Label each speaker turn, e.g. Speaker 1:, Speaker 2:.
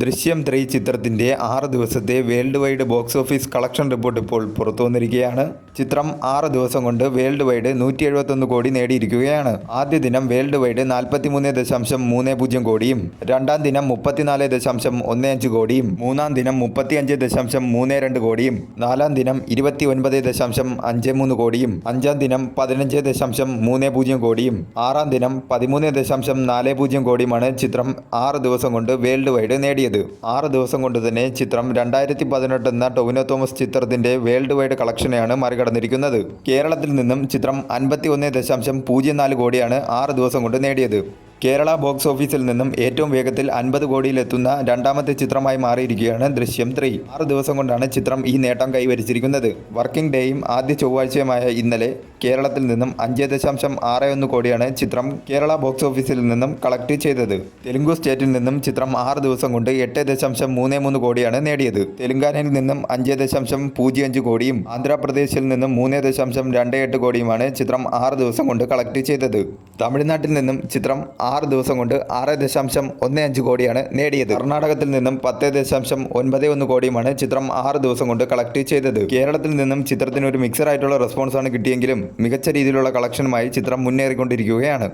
Speaker 1: ദൃശ്യം 3 ചിത്രത്തിൻ്റെ 6 ദിവസത്തെ world wide box office collection report ഇപ്പോൾ പുറത്തു വന്നിരിക്കുകയാണ്. ചിത്രം 6 ദിവസം കൊണ്ട് വേൾഡ് വൈഡ് 171 കോടി നേടിയിരിക്കുകയാണ്. ആദ്യ ദിനം വേൾഡ് വൈഡ് 43.30 കോടിയും, രണ്ടാം ദിനം 34.15 കോടിയും, മൂന്നാം ദിനം 35.32 കോടിയും, നാലാം ദിനം 29.53 കോടിയും, അഞ്ചാം ദിനം 15.30 കോടിയും, ആറാം ദിനം 13.40 കോടിയുമാണ് ചിത്രം 6 ദിവസം കൊണ്ട് വേൾഡ് വൈഡ് നേടിയത്. 6 ദിവസം കൊണ്ട് തന്നെ ചിത്രം 2018 എന്ന ടൊവിനോ തോമസ് ചിത്രത്തിന്റെ വേൾഡ് വൈഡ് കളക്ഷനെയാണ് മറികടന്നിരിക്കുന്നത്. കേരളത്തിൽ നിന്നും ചിത്രം 51.04 കോടിയാണ് 6 ദിവസം കൊണ്ട് നേടിയത്. കേരള ബോക്സ് ഓഫീസിൽ നിന്നും ഏറ്റവും വേഗത്തിൽ 50 കോടിയിലെത്തുന്ന രണ്ടാമത്തെ ചിത്രമായി മാറിയിരിക്കുകയാണ് ദൃശ്യം 3. 6 ദിവസം കൊണ്ടാണ് ചിത്രം ഈ നേട്ടം കൈവരിച്ചിരിക്കുന്നത്. വർക്കിംഗ് ഡേയും ആദ്യ ചൊവ്വാഴ്ചയുമായ ഇന്നലെ കേരളത്തിൽ നിന്നും 5.61 കോടിയാണ് ചിത്രം കേരള ബോക്സ് ഓഫീസിൽ നിന്നും കളക്ട് ചെയ്തത്. തെലുങ്കു സ്റ്റേറ്റിൽ നിന്നും ചിത്രം 6 ദിവസം കൊണ്ട് 8.33 കോടിയാണ് നേടിയത്. തെലുങ്കാനയിൽ നിന്നും 5.05 കോടിയും, ആന്ധ്രാപ്രദേശിൽ നിന്നും 3.28 കോടിയുമാണ് ചിത്രം 6 ദിവസം കൊണ്ട് കളക്ട് ചെയ്തത്. തമിഴ്നാട്ടിൽ നിന്നും ചിത്രം 6 ദിവസം കൊണ്ട് 6.15 കോടിയാണ് നേടിയത്. കർണാടകത്തിൽ നിന്നും 10.91 കോടിയുമാണ് ചിത്രം 6 ദിവസം കൊണ്ട് കളക്ട് ചെയ്തത്. കേരളത്തിൽ നിന്നും ചിത്രത്തിന് ഒരു മിക്സഡ് ആയിട്ടുള്ള റെസ്പോൺസാണ് കിട്ടിയെങ്കിലും മികച്ച രീതിയിലുള്ള കളക്ഷനുമായി ചിത്രം മുന്നേറിക്കൊണ്ടിരിക്കുകയാണ്.